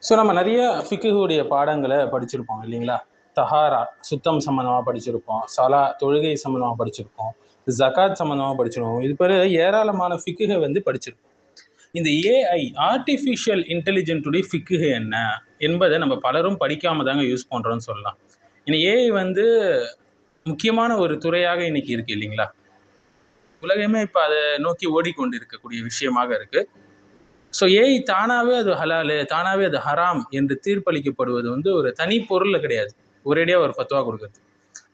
So நம்ம நிறைய ஃபிக்குடைய பாடங்களை படிச்சிருப்போம் இல்லைங்களா? தஹாரா சுத்தம் சம்மந்தமாக படிச்சிருப்போம், சலா தொழுகை சம்மந்தமாக படிச்சிருப்போம், ஜகாத் சம்மந்தமாக படிச்சிருப்போம். இது பேர் ஏராளமான ஃபிக்குகை வந்து படிச்சிருப்போம். இந்த ஏஐ ஆர்டிஃபிஷியல் இன்டெலிஜென்ட்டுடைய ஃபிக்குகை என்ன என்பதை நம்ம பலரும் படிக்காம தாங்க யூஸ் பண்றோம்னு சொல்லலாம். இன்னைக்கு ஏஐ வந்து முக்கியமான ஒரு துறையாக இன்னைக்கு இருக்கு இல்லைங்களா? உலகமே இப்ப அதை நோக்கி ஓடிக்கொண்டு இருக்கக்கூடிய விஷயமாக இருக்கு. ஸோ ஏஐ தானாவே அது ஹலாலு, தானாவே அது ஹராம் என்று தீர்ப்பளிக்கப்படுவது வந்து ஒரு தனி பொருள்ல கிடையாது. ஒரேடியா ஒரு ஃபத்வா கொடுக்குறது.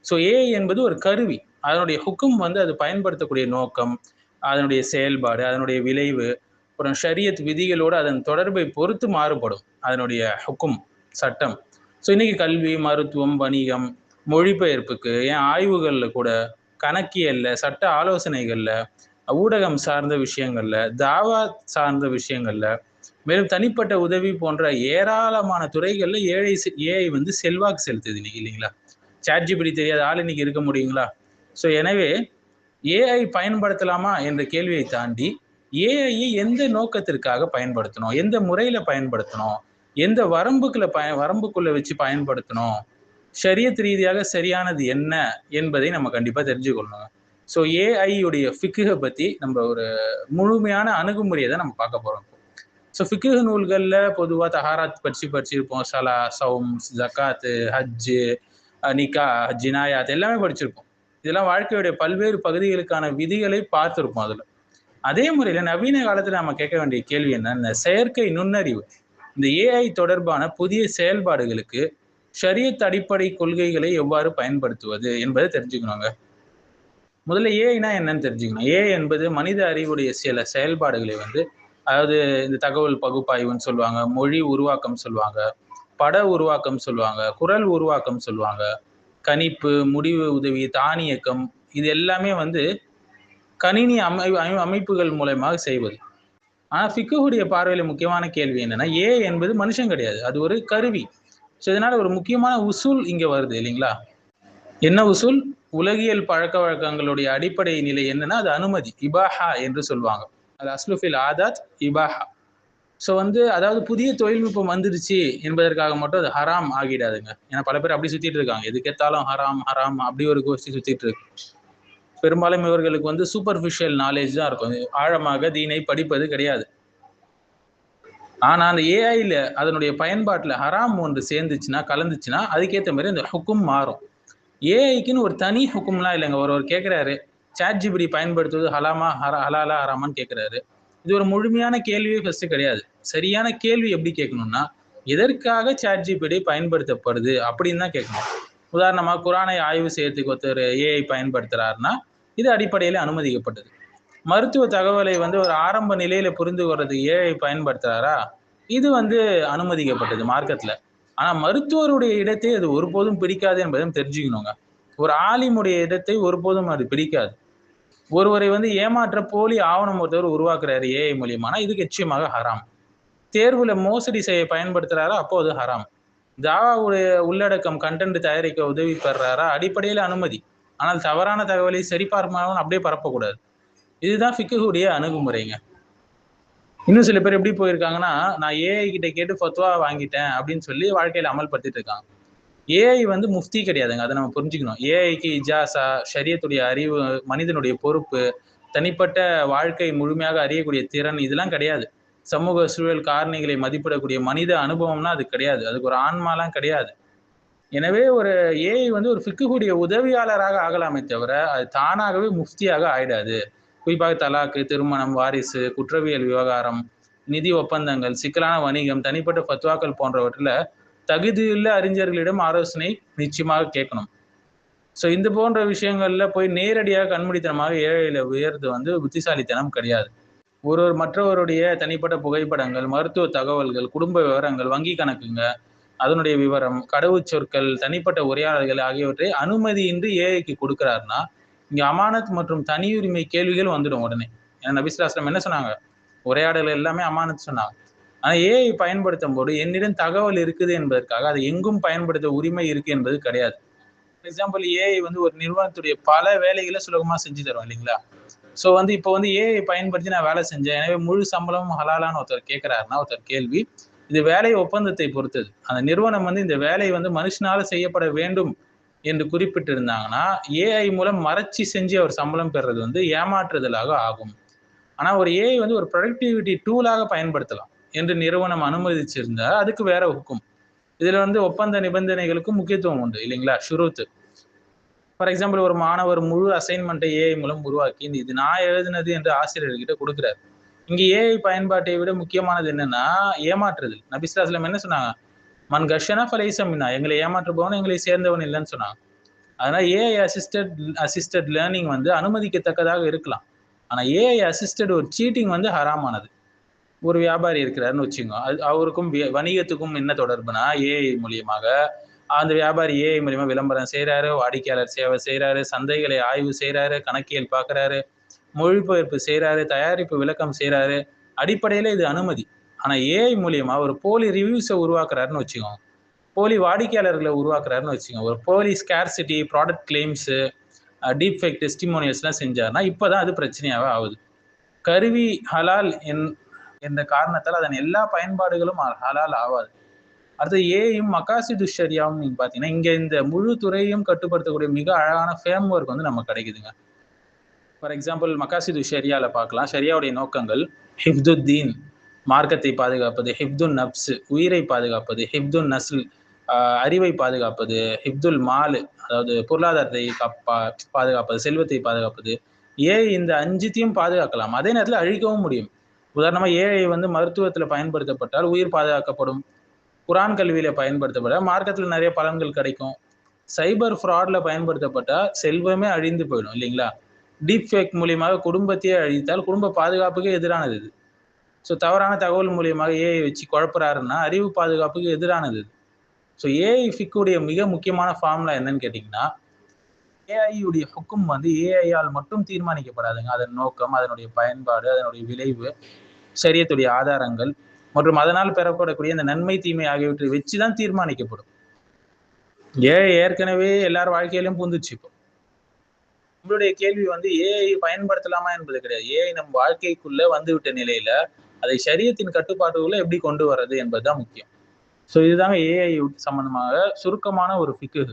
ஸோ ஏஐ என்பது ஒரு கருவி. அதனுடைய ஹுக்கும் வந்து அது பயன்படுத்தக்கூடிய நோக்கம், அதனுடைய செயல்பாடு, அதனுடைய விளைவு, அப்புறம் ஷரியத் விதிகளோடு அதன் தொடர்பை பொறுத்து மாறுபடும் அதனுடைய ஹுக்கும், சட்டம். ஸோ இன்னைக்கு கல்வி, மருத்துவம், வணிகம், மொழிபெயர்ப்புக்கு, ஏன் ஆய்வுகள்ல கூட, கணக்கியல்ல, சட்ட ஆலோசனைகள்ல, ஊடகம் சார்ந்த விஷயங்கள்ல, தாவா சார்ந்த விஷயங்கள்ல, மேலும் தனிப்பட்ட உதவி போன்ற ஏராளமான துறைகள்ல ஏஐ வந்து செல்வாக்கு செலுத்துது இன்னைக்கு இல்லைங்களா? சாட்ஜிபிடி தெரியாத ஆள் இன்னைக்கு இருக்க முடியுங்களா? ஸோ எனவே ஏஐ பயன்படுத்தலாமா என்ற கேள்வியை தாண்டி ஏஐயை எந்த நோக்கத்திற்காக பயன்படுத்தணும், எந்த முறையில பயன்படுத்தணும், எந்த வரம்புக்குள்ள வச்சு பயன்படுத்தணும், ஷரியத் ரீதியாக சரியானது என்ன என்பதை நம்ம கண்டிப்பா தெரிஞ்சுக்கொள்ளணும். ஸோ ஏஐ உடைய ஃபிக்குகை பத்தி நம்ம ஒரு முழுமையான அணுகுமுறையை தான் நம்ம பார்க்க போறோம். ஸோ ஃபிக்குஹ் நூல்கள்ல பொதுவாக தஹாராத் படிச்சிருப்போம், சலா, சௌம், ஜக்காத்து, ஹஜ்ஜு, நிக்கா, ஜினாயாத் எல்லாமே படிச்சிருப்போம். இதெல்லாம் வாழ்க்கையுடைய பல்வேறு பகுதிகளுக்கான விதிகளை பார்த்திருப்போம் அதுல. அதே முறையில நவீன காலத்துல நம்ம கேட்க வேண்டிய கேள்வி என்ன, இந்த செயற்கை நுண்ணறிவு, இந்த ஏஐ தொடர்பான புதிய செயல்பாடுகளுக்கு ஷரியத் அடிப்படை கொள்கைகளை எவ்வாறு பயன்படுத்துவது என்பதை தெரிஞ்சுக்கணுங்க. முதல்ல ஏஐனா என்னன்னு தெரிஞ்சுக்கணும். ஏஐ என்பது மனித அறிவுடைய சில செயல்பாடுகளை வந்து, அதாவது இந்த தகவல் பகுப்பாய்வுன்னு சொல்லுவாங்க, மொழி உருவாக்கம் சொல்லுவாங்க, பட உருவாக்கம் சொல்லுவாங்க, குரல் உருவாக்கம் சொல்லுவாங்க, கணிப்பு, முடிவு உதவி, தானியக்கம், இது எல்லாமே வந்து கணினி அமைப்புகள் மூலமாக செய்வது. ஆனா ஃபிக்குடைய பார்வையில முக்கியமான கேள்வி என்னன்னா, ஏஐ என்பது மனுஷன் கிடையாது, அது ஒரு கருவி. ஸோ இதனால ஒரு முக்கியமான உசூல் இங்க வருது இல்லைங்களா? என்ன உசூல்? உலகியல் பழக்க வழக்கங்களுடைய அடிப்படை நிலை என்னன்னா, அது அனுமதி, இபாஹா என்று சொல்லுவாங்க. அது அஸ்லுஃபில் ஆதாத் இபாஹா. ஸோ வந்து அதாவது புதிய தொழில்நுட்பம் வந்துருச்சு என்பதற்காக மட்டும் அது ஹராம் ஆகிடாதுங்க. ஏன்னா பல பேர் அப்படி சுத்திட்டு இருக்காங்க, எதுக்கேத்தாலும் ஹராம் ஹராம் அப்படி ஒரு கோஷ்டி சுத்திட்டு இருக்கு. பெரும்பாலும் இவர்களுக்கு வந்து சூப்பர்ஃபிஷியல் நாலேஜ் தான் இருக்கும், ஆழமாக தீனை படிப்பது கிடையாது. ஆனா அந்த ஏஐல அதனுடைய பயன்பாட்டுல ஹராம் ஒன்று சேர்ந்துச்சுன்னா, கலந்துச்சுன்னா, அதுக்கேற்ற மாதிரி அந்த ஹுக்கும் மாறும். ஏஐக்குன்னு ஒரு தனி ஹுக்கும்லாம் இல்லைங்க. ஒருவர் கேட்குறாரு, சாட் ஜிபிடி பயன்படுத்துவது ஹலாலா ஹராமான்னு கேட்குறாரு. இது ஒரு முழுமையான கேள்வியே ஃபர்ஸ்ட் கிடையாது. சரியான கேள்வி எப்படி கேட்கணும்னா, எதற்காக சாட் ஜிபிடி பயன்படுத்தப்படுது அப்படின்னு தான் கேட்கணும். உதாரணமாக குரானை ஆய்வு செய்யறதுக்கு ஒருத்தர் ஏஐ பயன்படுத்துறாருன்னா, இது அடிப்படையில் அனுமதிக்கப்பட்டது. மருத்துவ தகவலை வந்து ஒரு ஆரம்ப நிலையில புரிந்து கொள்றதுக்கு ஏஐ பயன்படுத்துறாரா, இது வந்து அனுமதிக்கப்பட்டது மார்க்கத்துல. ஆனா மருத்துவருடைய இடத்தை அது ஒருபோதும் பிடிக்காது என்பதும் தெரிஞ்சுக்கணுங்க. ஒரு ஆலிமுடைய இடத்தை ஒருபோதும் அது பிடிக்காது. ஒருவரை வந்து ஏமாற்ற போலி ஆவணம் ஒருத்தவர் உருவாக்குறாரு ஏஐ மூலியமானா, இது நிச்சயமாக ஹராம். தேர்வுல மோசடி செய்ய பயன்படுத்துறாரா, அப்போ அது ஹராம். ஜாவாவுடைய உள்ளடக்கம் கண்டென்ட் தயாரிக்க உதவி பெறாரா, அடிப்படையில அனுமதி. ஆனால் தவறான தகவலை சரிபார்க்காமல் அப்படியே பரப்பக்கூடாது. இதுதான் ஃபிக்குடைய அணுகுமுறைங்க. இன்னும் சில பேர் எப்படி போயிருக்காங்கன்னா, நான் ஏஐ கிட்ட கேட்டு ஃபத்வா வாங்கிட்டேன் அப்படின்னு சொல்லி வாழ்க்கையில அமல்படுத்திட்டு இருக்காங்க. ஏஐ வந்து முஃப்தி கிடையாதுங்க, அதை நம்ம புரிஞ்சுக்கணும். ஏஐக்கு இஜாசா, ஷரியத்துடைய அறிவு, மனிதனுடைய பொறுப்பு, தனிப்பட்ட வாழ்க்கை முழுமையாக அறியக்கூடிய திறன், இதெல்லாம் கிடையாது. சமூக சூழல் காரணிகளை மதிப்பிடக்கூடிய மனித அனுபவம்னா அது கிடையாது. அதுக்கு ஒரு ஆன்மாலாம் கிடையாது. எனவே ஒரு ஏஐ வந்து ஒரு ஃபிக்குடைய உதவியாளராக ஆகலாமே தவிர, அது தானாகவே முஃப்தியாக ஆயிடாது. குறிப்பாக தலாக்கு, திருமணம், வாரிசு, குற்றவியல் விவகாரம், நிதி ஒப்பந்தங்கள், சிக்கலான வணிகம், தனிப்பட்ட ஃபத்வாக்கள் போன்றவற்றில் தகுதியுள்ள அறிஞர்களிடம் ஆலோசனை நிச்சயமாக கேட்கணும். ஸோ இந்த போன்ற விஷயங்கள்ல போய் நேரடியாக கண்மூடித்தனமாக ஏழையில உயர்றது வந்து புத்திசாலித்தனம் கிடையாது. மற்றவருடைய தனிப்பட்ட புகைப்படங்கள், மருத்துவ தகவல்கள், குடும்ப விவரங்கள், வங்கி கணக்குங்க, அதனுடைய விவரம், கடவுச்சொற்கள், தனிப்பட்ட உரையாடல்கள் ஆகியவற்றை அனுமதியின்றி ஏஐக்கு கொடுக்கிறாருன்னா, இங்க அமானத் மற்றும் தனியுரிமை கேள்விகள் வந்துடும் உடனே. ஏன்னா நபி ஸல்லல்லாஹு அலைஹி வஸல்லம் என்ன சொன்னாங்க? உரையாடல் எல்லாமே அமானத் சொன்னாங்க. ஆனா ஏஐ பயன்படுத்தும் போது என்னிடம் தகவல் இருக்குது என்பதற்காக அதை எங்கும் பயன்படுத்த உரிமை இருக்கு என்பது கிடையாது. ஃபார் எக்ஸாம்பிள் ஏஐ வந்து ஒரு நிறுவனத்துடைய பல வேலைகளை சுலபமா செஞ்சு தரும் இல்லைங்களா? ஸோ வந்து இப்போ வந்து ஏஐ பயன்படுத்தி நான் வேலை செஞ்சேன், எனவே முழு சம்பளமும் ஹலாலான்னு ஒருத்தர் கேட்கிறாருன்னா, ஒருத்தர் கேள்வி, இது வேலை ஒப்பந்தத்தை பொறுத்தது. அந்த நிறுவனம் வந்து இந்த வேலை வந்து மனுஷனால செய்யப்பட வேண்டும் என்று குறிப்பிட்டிருந்தாங்கன்னா, ஏஐ மூலம் மறைச்சு செஞ்சு அவர் சம்பளம் பெறுறது வந்து ஏமாற்றுதலாக ஆகும். ஆனா ஒரு ஏஐ வந்து ஒரு ப்ரொடக்டிவிட்டி டூலாக பயன்படுத்தலாம் என்று நிறுவனம் அனுமதிச்சிருந்தா அதுக்கு வேற ஹுக்கும். இதுல வந்து ஒப்பந்த நிபந்தனைகளுக்கும் முக்கியத்துவம் உண்டு இல்லைங்களா? ஷுரூத். ஃபார் எக்ஸாம்பிள் ஒரு மாணவர் முழு அசைன்மெண்ட்டை ஏஐ மூலம் உருவாக்கி இது நான் எழுதினது என்று ஆசிரியர்கிட்ட கொடுக்குறாரு. இங்க ஏஐ பயன்பாட்டை விட முக்கியமானது என்னன்னா ஏமாற்றுதல். நபி ஸல்லல்லாஹு அலைஹி வஸல்லம் என்ன சொன்னாங்க? மன் கஷனா ஃபலைஸ மின்னா, எங்களை ஏமாற்றுபவன் எங்களை சேர்ந்தவன் இல்லைன்னு சொன்னாங்க. அதனால ஏஐ அசிஸ்டட் லேர்னிங் வந்து அனுமதிக்கத்தக்கதாக இருக்கலாம். ஆனா ஏஐ அசிஸ்டட் ஒரு சீட்டிங் வந்து ஹராமானது. ஒரு வியாபாரி இருக்கிறாருன்னு வச்சுக்கோங்க. அவருக்கும் வணிகத்துக்கும் என்ன தொடர்புனா ஏஐ மூலியமாக அந்த வியாபாரி ஏஐ மூலியமா விளம்பரம் செய்யறாரு, வாடிக்கையாளர் சேவை செய்யறாரு, சந்தைகளை ஆய்வு செய்யறாரு, கணக்கியல் பார்க்கறாரு, மொழிபெயர்ப்பு செய்யறாரு, தயாரிப்பு விளக்கம் செய்யறாரு. அடிப்படையில இது அனுமதி. ஆனா ஏஐ மூலியமா ஒரு போலி ரிவ்யூஸை உருவாக்குறாருன்னு வச்சுக்கோங்க, போலி வாடிக்கையாளர்களை உருவாக்குறாருன்னு வச்சுக்கோங்க, ஒரு போலி scarcity product claims, deep fake testimonials எல்லாம் செஞ்சாருன்னா இப்பதான் அது பிரச்சனையாவே ஆகுது. கருவி ஹலால் என்ற காரணத்தால் அதன் எல்லா பயன்பாடுகளும் ஹலால் ஆகாது. அடுத்து ஏயும் மகாசிது ஷரியாவும் நீங்க பாத்தீங்கன்னா இங்க இந்த முழு துறையும் கட்டுப்படுத்தக்கூடிய மிக அழகான ஃப்ரேம் ஒர்க் வந்து நமக்கு கிடைக்குதுங்க. ஃபார் எக்ஸாம்பிள் மகாசிது ஷரியால பார்க்கலாம். ஷரியாவுடைய நோக்கங்கள் ஹிப்துத்தீன், மார்க்கத்தை பாதுகாப்பது, ஹிப்துன் நப்ஸ், உயிரை பாதுகாப்பது, ஹிப்துன் நஸ்ல், அறிவை பாதுகாப்பது, ஹிப்துல் மால், அதாவது பொருளாதாரத்தை பாதுகாப்பது, செல்வத்தை பாதுகாப்பது. ஏஐ இந்த அஞ்சுத்தையும் பாதுகாக்கலாம், அதே நேரத்தில் அழிக்கவும் முடியும். உதாரணமா ஏஐ வந்து மருத்துவத்துல பயன்படுத்தப்பட்டால் உயிர் பாதுகாக்கப்படும், குரான் கல்வியில பயன்படுத்தப்பட மார்க்கத்துல நிறைய பலன்கள் கிடைக்கும். சைபர் ஃப்ராட்ல பயன்படுத்தப்பட்டா செல்வமே அழிந்து போயிடும் இல்லைங்களா? டீப் ஃபேக் மூலியமாக குடும்பத்தையே அழித்தால் குடும்ப பாதுகாப்புக்கு எதிரானது இது. ஸோ தவறான தகவல் மூலியமாக ஏஐ வச்சு குழப்பறாருன்னா அறிவு பாதுகாப்புக்கு எதிரானது இது. ஸோ ஏஐ ஃபிக்குடைய மிக முக்கியமான ஃபார்முலா என்னன்னு கேட்டிங்கன்னா, ஏஐ உடைய ஹுக்கும் வந்து ஏஐயால் மட்டும் தீர்மானிக்கப்படாதுங்க. அதன் நோக்கம், அதனுடைய பயன்பாடு, அதனுடைய விளைவு, ஷரியத்துடைய ஆதாரங்கள் மற்றும் அதனால் பெறப்படக்கூடிய இந்த நன்மை தீமை ஆகியவற்றை வச்சுதான் தீர்மானிக்கப்படும். ஏஐ ஏற்கனவே எல்லார் வாழ்க்கையிலும் புந்துச்சு. இப்போ உங்களுடைய கேள்வி வந்து ஏஐ பயன்படுத்தலாமா என்பது கிடையாது. ஏஐ நம் வாழ்க்கைக்குள்ள வந்துவிட்ட நிலையில அதை ஷரியத்தின் கட்டுப்பாட்டுக்குள்ள எப்படி கொண்டு வர்றது என்பதுதான் முக்கியம். ஸோ இதுதாங்க ஏஐ சம்பந்தமாக சுருக்கமான ஒரு ஃபிக்கு.